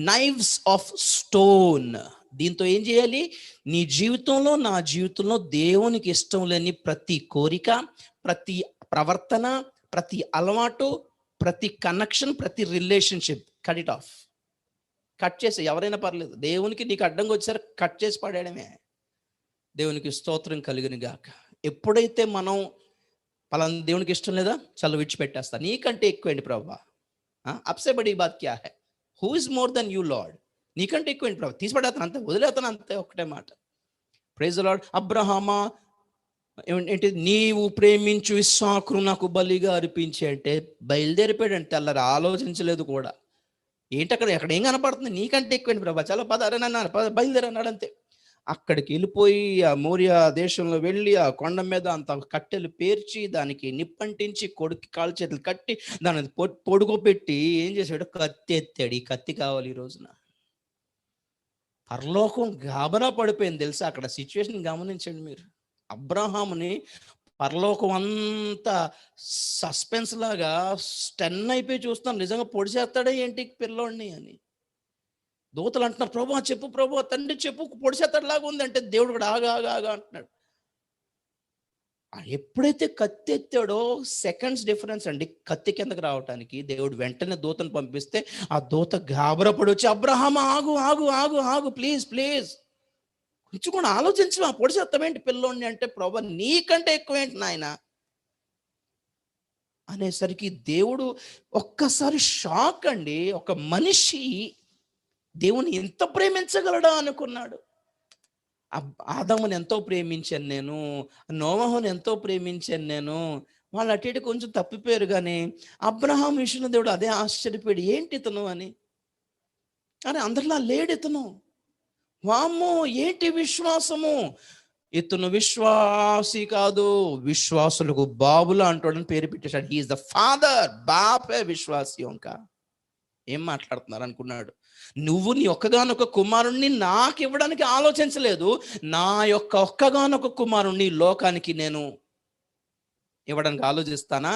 నైవ్స్ ఆఫ్ స్టోన్. దీంతో ఏం చేయాలి? నీ జీవితంలో, నా జీవితంలో దేవునికి ఇష్టం లేని ప్రతి కోరిక, ప్రతి ప్రవర్తన, ప్రతి అలవాటు, ప్రతి కనెక్షన్, ప్రతి relationship cut it of. Cut చేసి, ఎవరైనా పర్లేదు, దేవునికి నీకు అడ్డంగా వచ్చారు, కట్ చేసి పడేయడమే. దేవునికి స్తోత్రం కలుగును గాక. ఎప్పుడైతే మనం పలానా దేవునికి ఇష్టం లేదా, చల్ల విడిచిపెట్టేస్తా, నీకంటే ఎక్కువేంటి ప్రభా, అప్సే బడి బాత్ క్యా high, who is more than you lord, నీకంటే ఎక్కువేంటి ప్రభా, తీసిపడేస్తాను అంతే, వదిలేస్తాను అంతే, ఒకటే మాట. Praise the lord. అబ్రహామా ఏంటి, నీవు ప్రేమించు ఇస్సాకును నాకు బలిగా అర్పించి అంటే బయలుదేరిపోయాడంటే, తెల్లారి ఆలోచించలేదు కూడా. ఏంటి అక్కడ ఏం కనపడుతుంది, నీకంటే ఎక్కువేంటి ప్రభా, చాలా పదారన్నాడు, బయలుదేరన్నాడు అంతే. అక్కడికి వెళ్ళిపోయి ఆ మోరియా దేశంలో వెళ్ళి ఆ కొండ మీద అంత కట్టెలు పేర్చి దానికి నిప్పంటించి కొడుకు కాలు చేతులు కట్టి దాన్ని పొడుగో పెట్టి ఏం చేశాడు, కత్తి ఎత్తాడు. ఈ కత్తి కావాలి ఈ రోజున. పరలోకం గాబరా పడిపోయింది తెలుసా. అక్కడ సిచ్యువేషన్ గమనించండి మీరు. అబ్రహాముని పరలోకం అంతా సస్పెన్స్ లాగా స్టన్ అయిపోయి చూస్తాను, నిజంగా పొడి చేస్తాడా ఏంటి పిల్లోడిని అని. దూతలు అంటున్నారు, ప్రభు చెప్పు, ప్రభు తండ్రి చెప్పు, పొడి చేస్తాడులాగా ఉంది అంటే దేవుడు కూడా ఆగా ఆగా ఆగా అంటున్నాడు. ఎప్పుడైతే కత్తి ఎత్తాడో సెకండ్స్ డిఫరెన్స్ అండి కత్తి కిందకి రావటానికి. దేవుడు వెంటనే దూతను పంపిస్తే ఆ దూత గాబరపడి వచ్చి, అబ్రహాం ఆగు ఆగు ఆగు ఆగు, ప్లీజ్ ప్లీజ్, కొంచెం కూడా ఆలోచించు, ఆ పొడి చేస్తామేంటి పిల్లోడిని అంటే, ప్రభు నీకంటే ఎక్కువేంటి నాయన అనేసరికి దేవుడు ఒక్కసారి షాక్ అండి. ఒక మనిషి దేవుని ఎంత ప్రేమించగలడా అనుకున్నాడు. ఆదాముని ఎంతో ప్రేమించాను నేను, నోవహుని ఎంతో ప్రేమించాను నేను, వాళ్ళు అటు ఇటు కొంచెం తప్పిపోయారు, కానీ అబ్రహాం విషయంలో దేవుడు అదే ఆశ్చర్యపోయాడు, ఏంటి ఇతను అని. కానీ అందరిలా లేడు ఇతను. వామ్మో ఏంటి విశ్వాసము, ఇతను విశ్వాసి కాదు, విశ్వాసులకు బాబులా అంటాడని పేరు పెట్టేశాడు. హీఈస్ ద ఫాదర్, బాపే విశ్వాసి. ఇంకా ఏం మాట్లాడుతున్నారు అనుకున్నాడు. నువ్వు నీ ఒక్కగానొక కుమారుణ్ణి నాకు ఇవ్వడానికి ఆలోచించలేదు, నా యొక్క ఒక్కగానొక కుమారుణ్ణి లోకానికి నేను ఇవ్వడానికి ఆలోచిస్తానా?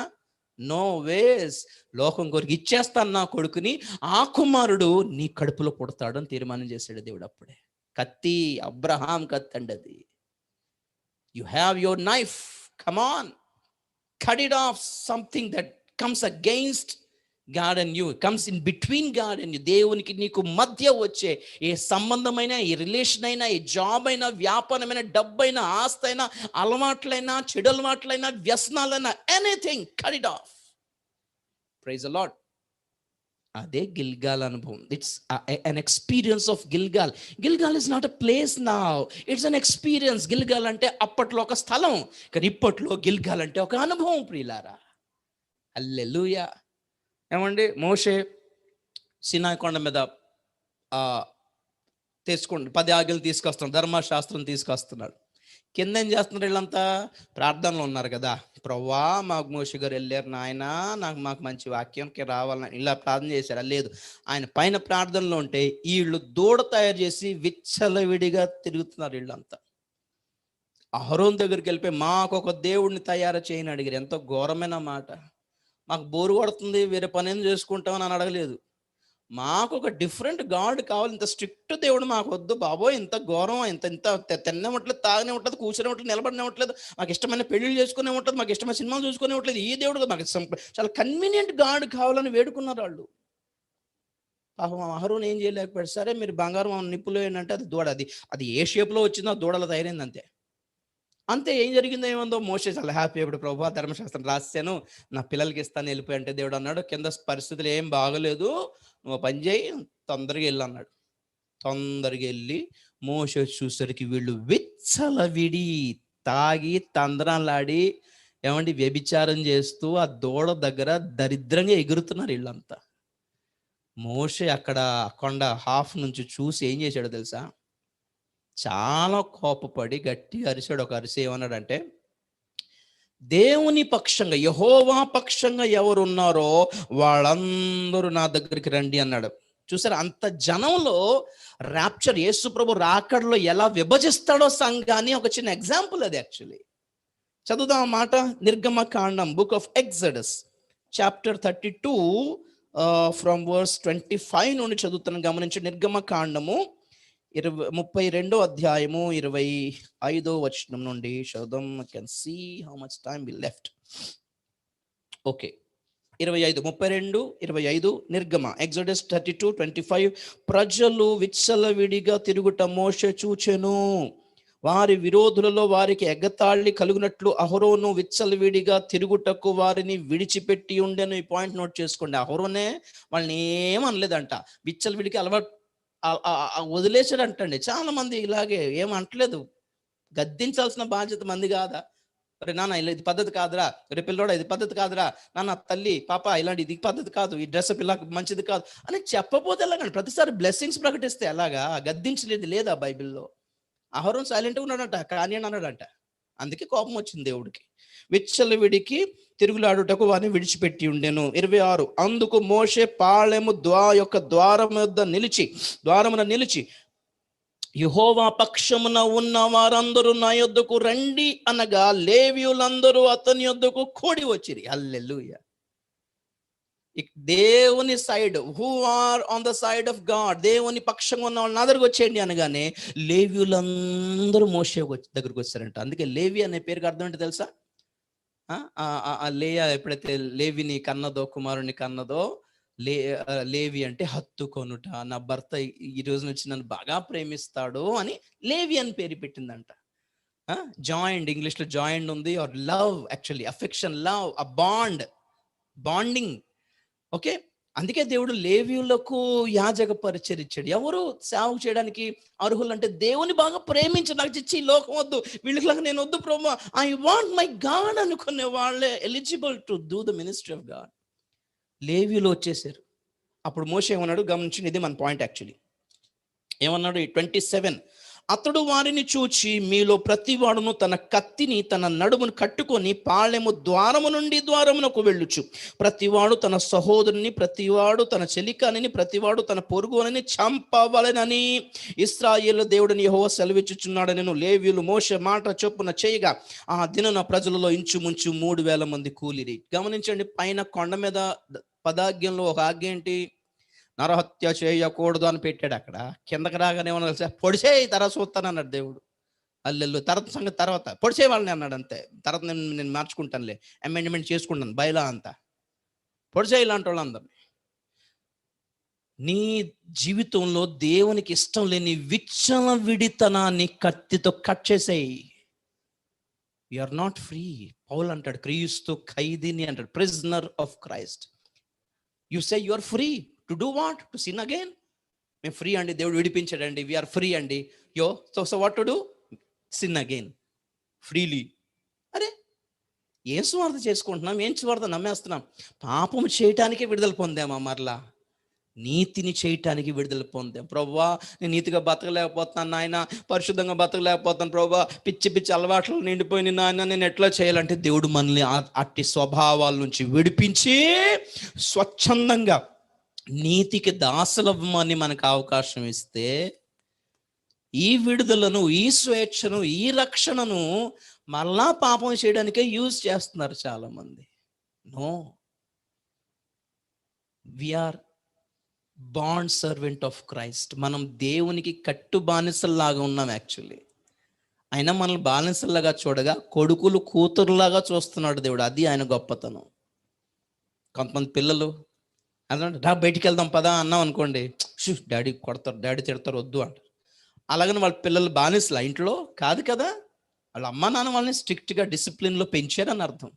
నో వేస్. లోకం కొరకు ఇచ్చేస్తాను నా కొడుకుని, ఆ కుమారుడు నీ కడుపులో పుడతాడు అని తీర్మానం చేశాడు దేవుడు. అప్పుడే కత్తి, అబ్రహాం కత్తి అండి అది. You have your knife, come on, cut it of. Something that comes against God and you, comes in between God and you. దేవునికి నీకు మధ్య వచ్చే ఏ సంబంధమైన, ఏ రిలేషన్ అయినా, ఏ జాబ్ అయినా, వ్యాపారమైన, డబ్బైనా, ఆస్తి అయినా, అలవాట్లైనా, చెడు అలవాట్లైనా, వ్యసనాలైనా, anything, cut it off. Praise the lord. అదే గిల్గాల్ అనుభవం. It's an experience of Gilgal. Gilgal is not a place now, it's an experience. Gilgal అంటే అప్పట్లో ఒక స్థలం, కానీ ఇప్పట్లో గిల్గాల్ అంటే ఒక అనుభవం ప్రియులారా. హల్లెలూయా. ఏమండి, మోషే సీనాయి కొండ మీద తెచ్చుకోండి 10 ఆజ్ఞలు తీసుకొస్తున్నాడు, ధర్మశాస్త్రం తీసుకొస్తున్నాడు. కింద ఏం చేస్తున్నారు వీళ్ళంతా? ప్రార్థనలో ఉన్నారు కదా. ప్రవ్వా మాకు మోషే గారు వెళ్ళారు నాయన, మాకు మంచి వాక్యంకి రావాలని ఇలా ప్రార్థన చేశారు. లేదు, ఆయన పైన ప్రార్థనలో ఉంటే వీళ్ళు దూడ తయారు చేసి విచ్చలవిడిగా తిరుగుతున్నారు వీళ్ళంతా. అహరోన్ దగ్గరికి వెళ్ళిపోయి మాకు ఒక దేవుడిని తయారు చేయని అడిగారు. ఎంతో ఘోరమైన మాట. మాకు బోరు కొడుతుంది, వేరే పని ఏం చేసుకుంటామని అని అడగలేదు. మాకు ఒక డిఫరెంట్ గాడ్ కావాలి, ఇంత స్ట్రిక్ట్ దేవుడు మాకు వద్దు బాబోయ్, ఇంత ఘోరం, ఇంత తినవట్లేదు, తాగనే ఉంటుంది, కూర్చునే ఉంటుంది, నిలబడినే ఉండలేదు, మాకు ఇష్టమైన పెళ్లిళ్ళు చేసుకునే ఉంటుంది, మాకు ఇష్టమైన సినిమాలు చూసుకునే ఉండలేదు, ఈ దేవుడు మాకు చాలా కన్వీనియంట్ గాడ్ కావాలని వేడుకున్నారు వాళ్ళు. పాపం అహరోన్ ఏం చేయలేకపోయాడు. సరే మీరు బంగారం నిప్పులో ఏంటంటే అది దూడ, అది ఏ షేప్లో వచ్చిందో దూడలో తయారైంది అంతే. అంతే. ఏం జరిగిందో ఏముందో, మోషే చాలా హ్యాపీ. ఇప్పుడు ప్రభు ధర్మశాస్త్రం రాశాను, నా పిల్లలకి ఇస్తాను వెళ్ళిపోయి అంటే దేవుడు అన్నాడు, కింద పరిస్థితులు ఏం బాగలేదు, నువ్వు పని చేయి, తొందరగా వెళ్ళి అన్నాడు. తొందరగా వెళ్ళి మోషే చూసరికి వీళ్ళు విచ్చలవిడి తాగి తందరాలాడి, ఏమండి వ్యభిచారం చేస్తూ ఆ దూడ దగ్గర దరిద్రంగా ఎగురుతున్నారు వీళ్ళంతా. మోషే అక్కడ కొండ హాఫ్ నుంచి చూసి ఏం చేశాడో తెలుసా? చాలా కోపపడి గట్టిగా అరిశాడు. ఒక అరిసి ఏమన్నాడంటే, దేవుని పక్షంగా, యెహోవా పక్షంగా ఎవరున్నారో వాళ్ళందరూ నా దగ్గరికి రండి అన్నాడు. చూసారా, అంత జనంలో ర్యాప్చర్, యేసు ప్రభు రాకడలో ఎలా విభజిస్తాడో సంఘాన్ని ఒక చిన్న ఎగ్జాంపుల్ అది. యాక్చువల్లీ చదువుదాం మాట. నిర్గమ కాండం, book of Exodus, chapter 32 from verse 25 నుండి చదువుతాను, గమనించి. నిర్గమ కాండము 32వ అధ్యాయము 25వ వచనం నుండి చదువుదాం. I can see how much time we left. Okay, 32:25 నిర్గమ, ఎగ్జోడస్ 32:25. ప్రజలు విచ్చలవిడిగా తిరుగుట మోషే చూచెను, వారి విరోధులలో వారికి ఎగతాళి కలుగునట్లు అహరోను విచ్చలవిడిగా తిరుగుటకు వారిని విడిచిపెట్టి ఉండెను. ఈ పాయింట్ నోట్ చేసుకోండి. అహరోనే వాళ్ళని ఏమనలేదంట, విచ్చలవిడికి అలవాటు వదిలేసాడు అంటండి. చాలా మంది ఇలాగే ఏమంటలేదు, గద్దించాల్సిన బాధ్యత మంది కాదా? అరే నాన్న ఇలా ఇది పద్ధతి కాదురా, రే పిల్లోడా ఇది పద్ధతి కాదురా, నాన్న తల్లి పాప ఇలాంటి ఇది పద్ధతి కాదు, ఈ డ్రెస్ పిల్లకి మంచిది కాదు అని చెప్పపోతే ఎలాగండి? ప్రతిసారి బ్లెస్సింగ్స్ ప్రకటిస్తే ఎలాగా? గద్దించలేదు లేదా బైబిల్లో? అహరోన్ సైలెంట్గా ఉన్నాడంట, కానీ అని అన్నాడంట. అందుకే కోపం వచ్చింది దేవుడికి. విచ్చలవిడికి తిరుగులాడుటకు వారిని విడిచిపెట్టి ఉండెను. 26. అందుకు మోషే పాళెము ద్వారమున నిలిచి యెహోవా పక్షమున ఉన్న వారందరూ నా యొద్దకు రండి అనగా లేవీయులందరూ అతని యొద్దకు కూడి వచ్చిరి. హల్లెలూయా. దేవుని side, who are on the side of God, దేవుని పక్షంగా ఉన్న వాళ్ళని నా దగ్గరకు వచ్చేయండి అనగానే లేవీయులందరూ మోషే దగ్గరకు వచ్చారంట. అందుకే లేవి అనే పేరుకి అర్థం ఏంటో తెలుసా? ఆ లేయా ఎప్పుడైతే లేవిని కన్నదో, కుమారుని కన్నదో, లేవి అంటే హత్తుకొనుట, నా భర్త ఈ రోజు నుంచి నన్ను బాగా ప్రేమిస్తాడు అని లేవి అని పేరు పెట్టిందంట. జాయిండ్, ఇంగ్లీష్లో జాయిండ్ ఉంది, or love, actually affection, love, a bonding. Okay, అందుకే దేవుడు లేవీయులకు యాజక పరిచయం ఇచ్చాడు. ఎవరు సేవ చేయడానికి అర్హులు అంటే దేవుని బాగా ప్రేమించి, నాకు చిచ్చి లోకం వద్దు, వీళ్ళకి నేను వద్దు ప్రభు, ఐ వాంట్ మై గాడ్ అనుకునే వాళ్ళే eligible to do the ministry of God. లేవీయులు వచ్చేసారు. అప్పుడు మోషే ఏమన్నాడు గమనించండి, ఇది మన పాయింట్ యాక్చువల్లీ. ఏమన్నాడు? 27, అతడు వారిని చూచి, మీలో ప్రతివాడును తన కత్తిని తన నడుమును కట్టుకొని పాళెము ద్వారము నుండి ద్వారమునకు వెళ్ళుచు, ప్రతివాడు తన సహోదరుని, ప్రతివాడు తన చెలికానిని, ప్రతివాడు తన పొరుగుని చంపవలెనని ఇశ్రాయేలు దేవుడిని యెహోవా సెలవిచ్చుచున్నాడు. నేను లేవీయులు మోషే మాట చొప్పున చేయగా ఆ దినన ప్రజలలో ఇంచుమించు 3,000 మంది కూలిరి. గమనించండి, పైన కొండ మీద పదాజ్ఞంలో ఒక ఆజ్ఞ ఏంటి? నరహత్య చేయకూడదు అని పెట్టాడు. అక్కడ కిందకి రాగానే ఏమన్నా తెలుసా? పొడిసేయి, తర్వాత చూస్తానన్నాడు దేవుడు. అల్లెల్లు తర్వాత సంగతి తర్వాత, పొడిసే వాళ్ళని అన్నాడు అంతే. తర్వాత నేను మార్చుకుంటానులే, అమెండ్మెంట్ చేసుకుంటాను బయలా అంతా. పొడిసే ఇలాంటి వాళ్ళందరినీ. నీ జీవితంలో దేవునికి ఇష్టం లేని విచ్చల విడితనాన్ని కత్తితో కట్ చేసేయి. You are not free. పౌలు అంటాడు, క్రీస్తు ఖైదీని అంటాడు, prisoner of Christ. You say you are free to do what? To sin again. మేము ఫ్రీ అండి, దేవుడు విడిపించాడండి, వీఆర్ ఫ్రీ అండి. So what to do? Sin again freely. అరే, ఏం స్వార్థ చేసుకుంటున్నాం? ఏం స్వార్థ నమ్మేస్తున్నాం? పాపం చేయటానికే విడుదల పొందామా? మరలా నీతిని చేయటానికి విడుదల పొందాం. ప్రభువా, నేను నీతిగా బతకలేకపోతున్నాను నాయన, పరిశుద్ధంగా బతకలేకపోతున్నాను ప్రభువా, పిచ్చి పిచ్చి అలవాట్లు నిండిపోయిన నాయన, నేను ఎట్లా చేయాలంటే దేవుడు మనల్ని అట్టి స్వభావాల నుంచి విడిపించి స్వచ్ఛందంగా నీతికి దాసులవ్వమని మనకు అవకాశం ఇస్తే, ఈ విడుదలను, ఈ స్వేచ్ఛను, ఈ రక్షణను మళ్ళా పాపం చేయడానికే యూజ్ చేస్తున్నారు చాలా మంది. No, we are bond servant of Christ. మనం దేవునికి కట్టు బానిసల్లాగా ఉన్నాం యాక్చువల్లీ. అయినా మనల్ని బానిసల్లాగా చూడగా కొడుకులు కూతురులాగా చూస్తున్నాడు దేవుడు. అది ఆయన గొప్పతనం. కొంతమంది పిల్లలు అదంటే రా బయటికి వెళ్దాం పదా అన్నాం అనుకోండి, డాడీ కొడతారు, డాడీ తిడతారు, వద్దు అంటారు. అలాగని వాళ్ళ పిల్లలు బానిసలా? ఇంట్లో కాదు కదా. వాళ్ళ అమ్మ నాన్న వాళ్ళని స్ట్రిక్ట్గా డిసిప్లిన్లో పెంచారని అర్థం.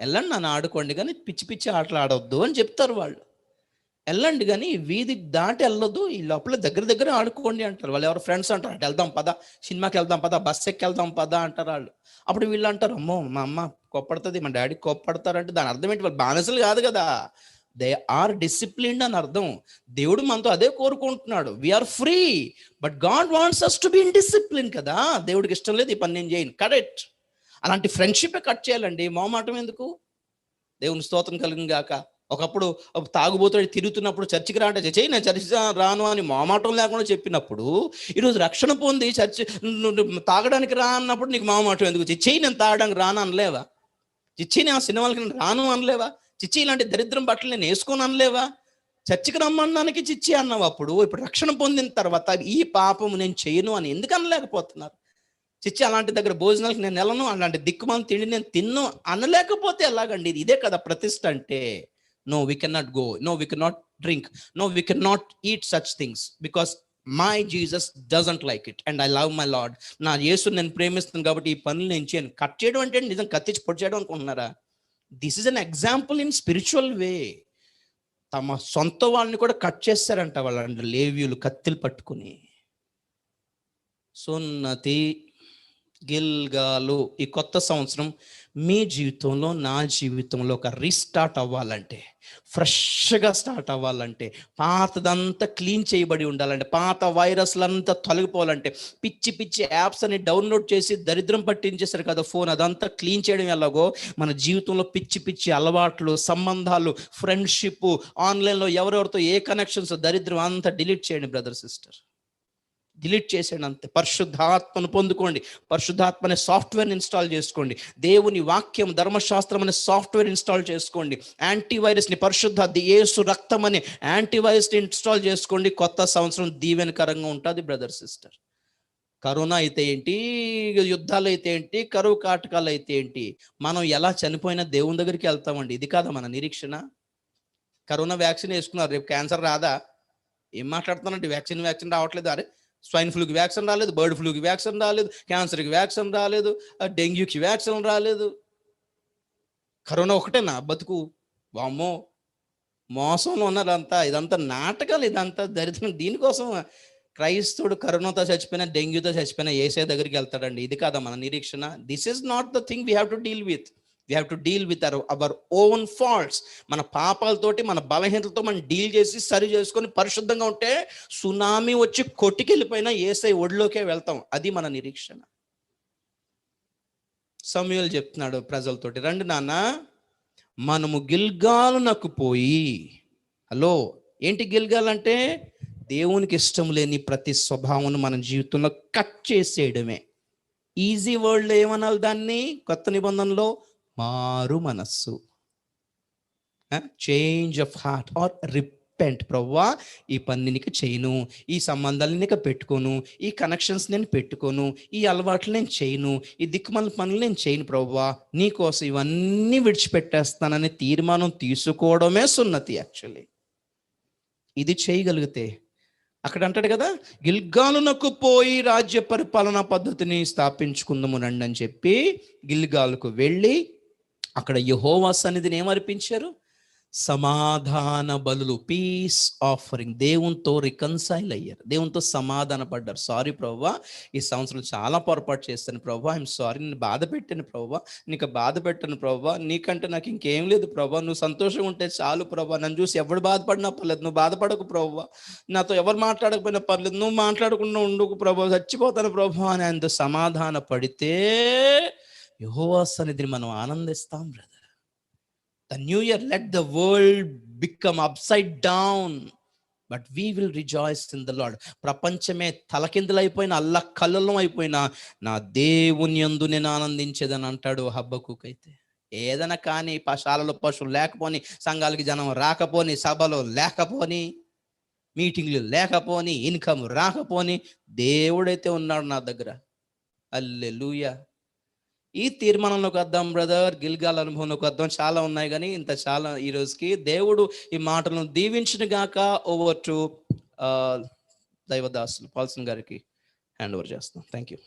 వెళ్ళండి నాన్న ఆడుకోండి, కానీ పిచ్చి పిచ్చి ఆటలు ఆడవద్దు అని చెప్తారు వాళ్ళు. వెళ్ళండి కానీ వీధి దాటి వెళ్ళొద్దు, ఈ లోపల దగ్గర ఆడుకోండి అంటారు. వాళ్ళు ఎవరు ఫ్రెండ్స్ అంటారు, అటు వెళ్దాం పదా, సినిమాకి వెళ్దాం పదా, బస్ ఎక్కి వెళ్దాం పదా అంటారు వాళ్ళు. అప్పుడు వీళ్ళు అంటారు, అమ్మో మా అమ్మ కోప్పడుతుంది, మా డాడీ కోప్పడతారంటే దాని అర్థం ఏంటి? వాళ్ళు బానిసలు కాదు కదా, దే ఆర్ డిసిప్లిన్డ్ అని అర్థం. దేవుడు మనతో అదే కోరుకుంటున్నాడు. We are free, but God wants us to be in discipline కదా. దేవుడికి ఇష్టం లేదు ఈ పని నేను చేయను, కరెక్ట్. అలాంటి ఫ్రెండ్షిప్ కట్ చేయాలండి, మొహమాటం ఎందుకు? దేవుని స్తోత్రం కలిగిన గాక. ఒకప్పుడు తాగుబోతుడు తిరుగుతున్నప్పుడు చర్చికి రా అంటే చెయ్యి, నేను చర్చి రాను అని మొహమాటం లేకుండా చెప్పినప్పుడు, ఈరోజు రక్షణ పొంది చర్చి తాగడానికి రా అన్నప్పుడు నీకు మొహమాటం ఎందుకు? చెయ్యి, నేను తాగడానికి రాను అనలేవా? చిచ్చి, నేను ఆ సినిమాలకి రాను అనలేవా? చిచ్చి, ఇలాంటి దరిద్రం బట్టలు నేను వేసుకోను అనలేవా? చర్చికి రమ్మన్నానికి చిచ్చి అన్నావు. అప్పుడు ఇప్పుడు రక్షణ పొందిన తర్వాత ఈ పాపము నేను చేయను అని ఎందుకు అనలేకపోతున్నారు? చిచ్చి, అలాంటి దగ్గర భోజనాలకు నేను వెళ్ళను, అలాంటి దిక్కుమాలను తిండి నేను తిన్ను అనలేకపోతే ఎలాగండి? ఇదే కదా ప్రతిష్ట అంటే. No, we cannot go, no we cannot drink, no we cannot eat such things because my Jesus doesn't like it and I love my Lord. నా యేసుని నేను ప్రేమిస్తున్నాను కాబట్టి ఈ పనులు నేను చేయను. కట్ చేయడం అంటే నిజం కత్తిచ్చి పొడి చేయడం అనుకుంటున్నారా? This is an example in spiritual వే. తమ సొంత వాళ్ళని కూడా కట్ చేస్తారంట వాళ్ళంట లేవీయులు కత్తిలు పట్టుకుని. సున్నతి, గిల్గాలు. ఈ కొత్త సంవత్సరం మీ జీవితంలో, నా జీవితంలో ఒక రీస్టార్ట్ అవ్వాలంటే, ఫ్రెష్గా స్టార్ట్ అవ్వాలంటే, పాతదంతా క్లీన్ చేయబడి ఉండాలంటే, పాత వైరస్లంతా తొలగిపోవాలంటే, పిచ్చి పిచ్చి యాప్స్ అని డౌన్లోడ్ చేసి దరిద్రం పట్టించేసారు కదా ఫోన్, అదంతా క్లీన్ చేయడం ఎలాగో మన జీవితంలో పిచ్చి పిచ్చి అలవాట్లు, సంబంధాలు, ఫ్రెండ్షిప్, ఆన్లైన్లో ఎవరెవరితో ఏ కనెక్షన్స్, దరిద్రం అంతా డిలీట్ చేయండి బ్రదర్ సిస్టర్. డిలీట్ చేసేయండి అంతే. పరిశుద్ధాత్మను పొందుకోండి. పరిశుద్ధాత్మ అనే సాఫ్ట్వేర్ని ఇన్స్టాల్ చేసుకోండి. దేవుని వాక్యం ధర్మశాస్త్రం అనే సాఫ్ట్వేర్ ఇన్స్టాల్ చేసుకోండి. యాంటీవైరస్ని యేసు రక్తం అనే యాంటీవైరస్ని ఇన్స్టాల్ చేసుకోండి. కొత్త సంవత్సరం దీవెనకరంగా ఉంటుంది బ్రదర్ సిస్టర్. కరోనా అయితే ఏంటి, యుద్ధాలు అయితే ఏంటి, కరువు కాటకాలు అయితే ఏంటి, మనం ఎలా చనిపోయినా దేవుని దగ్గరికి వెళ్తామండి. ఇది కాదా మన నిరీక్షణ? కరోనా వ్యాక్సిన్ వేసుకున్నారు, రేపు క్యాన్సర్ రాదా? ఏం మాట్లాడుతున్నానండి? వ్యాక్సిన్ రావట్లేదు. అరే స్వైన్ ఫ్లూకి వ్యాక్సిన్ రాలేదు, బర్డ్ ఫ్లూకి వ్యాక్సిన్ రాలేదు, క్యాన్సర్కి వ్యాక్సిన్ రాలేదు, డెంగ్యూకి వ్యాక్సిన్ రాలేదు. కరోనా ఒకటేనా బతుకు? వామ్మో, మోసంలో ఉన్నారంతా. ఇదంతా నాటకాలు, ఇదంతా దరిద్రం. దీనికోసం క్రైస్తవుడు కరోనాతో చచ్చిపోయినా, డెంగ్యూతో చచ్చిపోయినా యేసయ్య దగ్గరికి వెళ్తాడండి. ఇది కాదా మన నిరీక్షణ? This is not the thing we have to deal with. We have to deal with our own faults. మన పాపాలతోటి, మన బలహీనతలతో మనం డీల్ చేసి సరి చేసుకొని పరిశుద్ధంగా ఉంటే సునామీ వచ్చి కొట్టుకెళ్ళిపోయినా యేసయ్య ఒడిలోకే వెళ్తాం. అది మన నిరీక్షణ. సమూయేలు చెప్తున్నాడు ప్రజలతోటి, రండి నాన్న, మనము గిల్గాలునకు పోయి. హలో, ఏంటి గిల్గాల్ అంటే? దేవునికి ఇష్టం లేని ప్రతి స్వభావం మన జీవితంలో కట్ చేసేయడమే. ఈజీ వర్డ్లో ఏమనాలి దాన్ని? కొత్త నిబంధనలో మారు మనస్సు, change of heart or repent. ప్రవ్వా, ఈ పని నీకు చేయను, ఈ సంబంధాలు నీకు పెట్టుకోను, ఈ కనెక్షన్స్ నేను పెట్టుకోను, ఈ అలవాట్లు నేను చేయను, ఈ దిక్కుమాల పనులు నేను చేయను ప్రవ్వా, నీకోసం ఇవన్నీ విడిచిపెట్టేస్తానని తీర్మానం తీసుకోవడమే సున్నతి. యాక్చువల్లీ ఇది చేయగలిగితే, అక్కడ అంటాడు కదా, గిల్గాలునకు పోయి రాజ్య పరిపాలనా పద్ధతిని స్థాపించుకుందాము రండి అని చెప్పి గిల్గాలుకు వెళ్ళి అక్కడ యెహోవా సన్నిధిని ఏమర్పించారు? సమాధాన బలులు, పీస్ ఆఫరింగ్. దేవునితో రికన్సైల్ అయ్యారు, దేవునితో సమాధాన పడ్డారు. సారీ ప్రవ్వా, ఈ సంవత్సరం చాలా పొరపాటు చేస్తాను ప్రవ్వా, ఐఎమ్ సారీ, నేను బాధ పెట్టాను ప్రవ్వా, నీకు బాధ పెట్టాను ప్రవ్వా, నీకంటే నాకు ఇంకేం లేదు ప్రవ్వా, నువ్వు సంతోషంగా ఉంటే చాలు ప్రవ్వా, నన్ను చూసి ఎవడు బాధపడినా పర్లేదు, నువ్వు బాధపడకు ప్రవ్వా, నాతో ఎవరు మాట్లాడకపోయినా పర్లేదు, నువ్వు మాట్లాడకుండా ఉండుకు ప్రభా, చచ్చిపోతాను ప్రభా అని ఆయనతో సమాధాన పడితే యెహోవా సన్నిధిని మనం ఆనందిస్తాం brother. The new year, let the world become upside down, but we will rejoice in the Lord. ప్రపంచమే తలకిందులైపోయినా, అల్లకల్లోలం అయిపోయినా, నా దేవుని యందు నేను ఆనందించేదని అంటాడు హబక్కూకు. అయితే ఏదైనా కానీ, శాలలో పశువులు లేకపోని, సంఘాలకి జనం రాకపోని, సభలో లేకపోని, మీటింగ్లు లేకపోని, ఇన్కమ్ రాకపోని, దేవుడైతే ఉన్నాడు నా దగ్గర. హల్లెలూయా. ఈ తీర్మానంలోకి వద్దాం బ్రదర్, గిల్గాల్ అనుభవంలోకి వద్దాం. చాలా ఉన్నాయి కానీ ఇంత చాలా ఈ రోజుకి. దేవుడు ఈ మాటలను దీవించిన గాక. ఓవర్ టు దైవదాసులు పాల్సన్ గారికి హ్యాండ్ ఓవర్ చేస్తాం. Thank you.